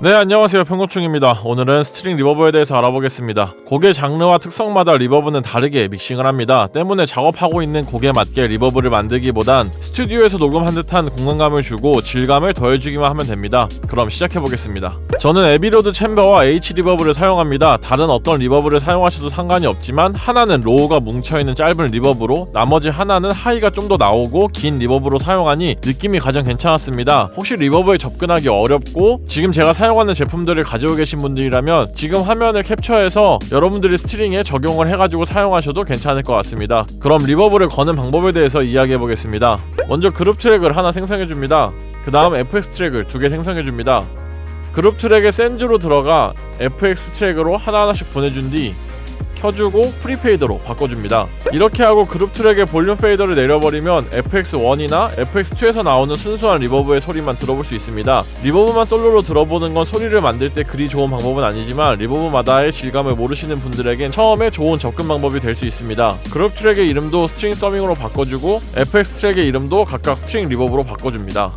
네, 안녕하세요. 평고충입니다. 오늘은 스트링 리버브에 대해서 알아보겠습니다. 곡의 장르와 특성마다 리버브는 다르게 믹싱을 합니다. 때문에 작업하고 있는 곡에 맞게 리버브를 만들기보단 스튜디오에서 녹음한 듯한 공간감을 주고 질감을 더해주기만 하면 됩니다. 그럼 시작해보겠습니다. 저는 에비로드 챔버와 H 리버브를 사용합니다. 다른 어떤 리버브를 사용하셔도 상관이 없지만 하나는 로우가 뭉쳐있는 짧은 리버브로 나머지 하나는 하이가 좀 더 나오고 긴 리버브로 사용하니 느낌이 가장 괜찮았습니다. 혹시 리버브에 접근하기 어렵고 지금 제가 사용하는 제품들을 가지고 계신 분들이라면 지금 화면을 캡처해서 여러분들이 스트링에 적용을 해가지고 사용하셔도 괜찮을 것 같습니다. 그럼 리버브를 거는 방법에 대해서 이야기해보겠습니다. 먼저 그룹 트랙을 하나 생성해줍니다. 그 다음 FX 트랙을 2개 생성해줍니다. 그룹 트랙에 센즈로 들어가 FX 트랙으로 하나하나씩 보내준 뒤 켜주고 프리페이더로 바꿔줍니다. 이렇게 하고 그룹 트랙의 볼륨 페이더를 내려버리면 FX1이나 FX2에서 나오는 순수한 리버브의 소리만 들어볼 수 있습니다. 리버브만 솔로로 들어보는 건 소리를 만들 때 그리 좋은 방법은 아니지만 리버브마다의 질감을 모르시는 분들에겐 처음에 좋은 접근 방법이 될 수 있습니다. 그룹 트랙의 이름도 스트링 서밍으로 바꿔주고 FX 트랙의 이름도 각각 스트링 리버브로 바꿔줍니다.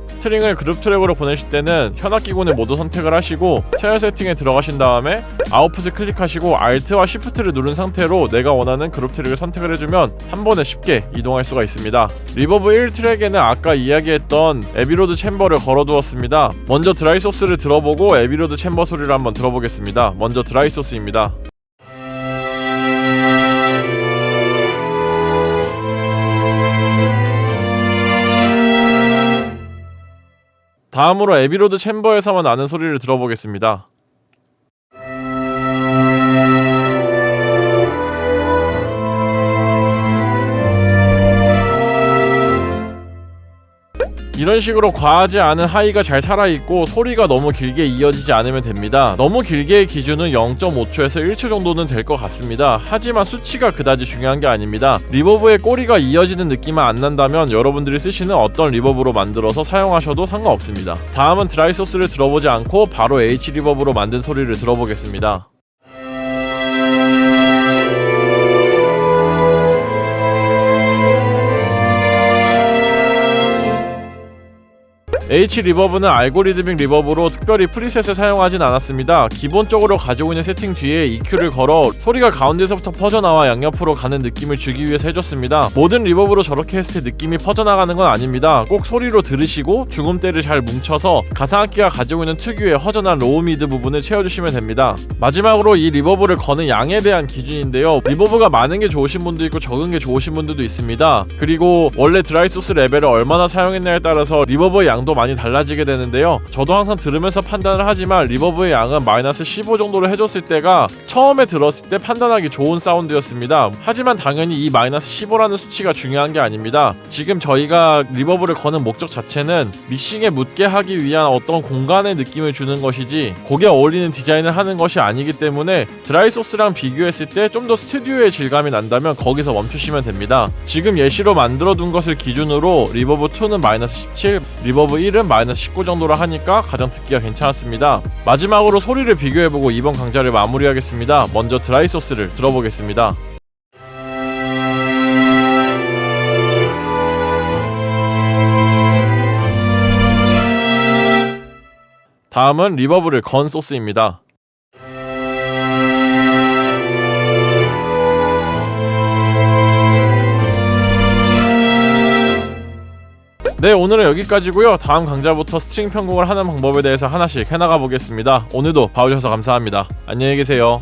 스트링을 그룹 트랙으로 보내실 때는 현악기군의 모두 선택을 하시고 채널 세팅에 들어가신 다음에 아웃풋을 클릭하시고 Alt와 Shift를 누른 상태로 내가 원하는 그룹 트랙을 선택을 해주면 한 번에 쉽게 이동할 수가 있습니다. 리버브 1 트랙에는 아까 이야기했던 에비로드 챔버를 걸어두었습니다. 먼저 드라이 소스를 들어보고 에비로드 챔버 소리를 한번 들어보겠습니다. 먼저 드라이 소스입니다. 다음으로 에비로드 챔버에서만 나는 소리를 들어보겠습니다. 이런 식으로 과하지 않은 하이가 잘 살아있고 소리가 너무 길게 이어지지 않으면 됩니다. 너무 길게의 기준은 0.5초에서 1초 정도는 될 것 같습니다. 하지만 수치가 그다지 중요한 게 아닙니다. 리버브의 꼬리가 이어지는 느낌만 안 난다면 여러분들이 쓰시는 어떤 리버브로 만들어서 사용하셔도 상관없습니다. 다음은 드라이 소스를 들어보지 않고 바로 H 리버브로 만든 소리를 들어보겠습니다. H 리버브는 알고리드믹 리버브로 특별히 프리셋을 사용하진 않았습니다. 기본적으로 가지고 있는 세팅 뒤에 EQ를 걸어 소리가 가운데서부터 퍼져나와 양옆으로 가는 느낌을 주기 위해서 해줬습니다. 모든 리버브로 저렇게 했을 때 느낌이 퍼져나가는 건 아닙니다. 꼭 소리로 들으시고 중음대를 잘 뭉쳐서 가상악기가 가지고 있는 특유의 허전한 로우 미드 부분을 채워주시면 됩니다. 마지막으로 이 리버브를 거는 양에 대한 기준인데요. 리버브가 많은 게 좋으신 분도 있고 적은 게 좋으신 분들도 있습니다. 그리고 원래 드라이 소스 레벨을 얼마나 사용했냐에 따라서 리버브의 양도 많이 달라지게 되는데요. 저도 항상 들으면서 판단을 하지만 리버브의 양은 마이너스 15 정도로 해줬을 때가 처음에 들었을 때 판단하기 좋은 사운드였습니다. 하지만 당연히 이 마이너스 15라는 수치가 중요한 게 아닙니다. 지금 저희가 리버브를 거는 목적 자체는 믹싱에 묻게 하기 위한 어떤 공간의 느낌을 주는 것이지 곡에 어울리는 디자인을 하는 것이 아니기 때문에 드라이 소스랑 비교했을 때 좀 더 스튜디오의 질감이 난다면 거기서 멈추시면 됩니다. 지금 예시로 만들어둔 것을 기준으로 리버브 2는 마이너스 17, 리버브 1은 마이너스 19 정도로 하니까 가장 듣기가 괜찮았습니다. 마지막으로 소리를 비교해보고 이번 강좌를 마무리하겠습니다. 먼저 드라이 소스를 들어보겠습니다. 다음은 리버브를 건 소스입니다. 네, 오늘은 여기까지고요. 다음 강좌부터 스트링 편곡을 하는 방법에 대해서 하나씩 해나가 보겠습니다. 오늘도 봐주셔서 감사합니다. 안녕히 계세요.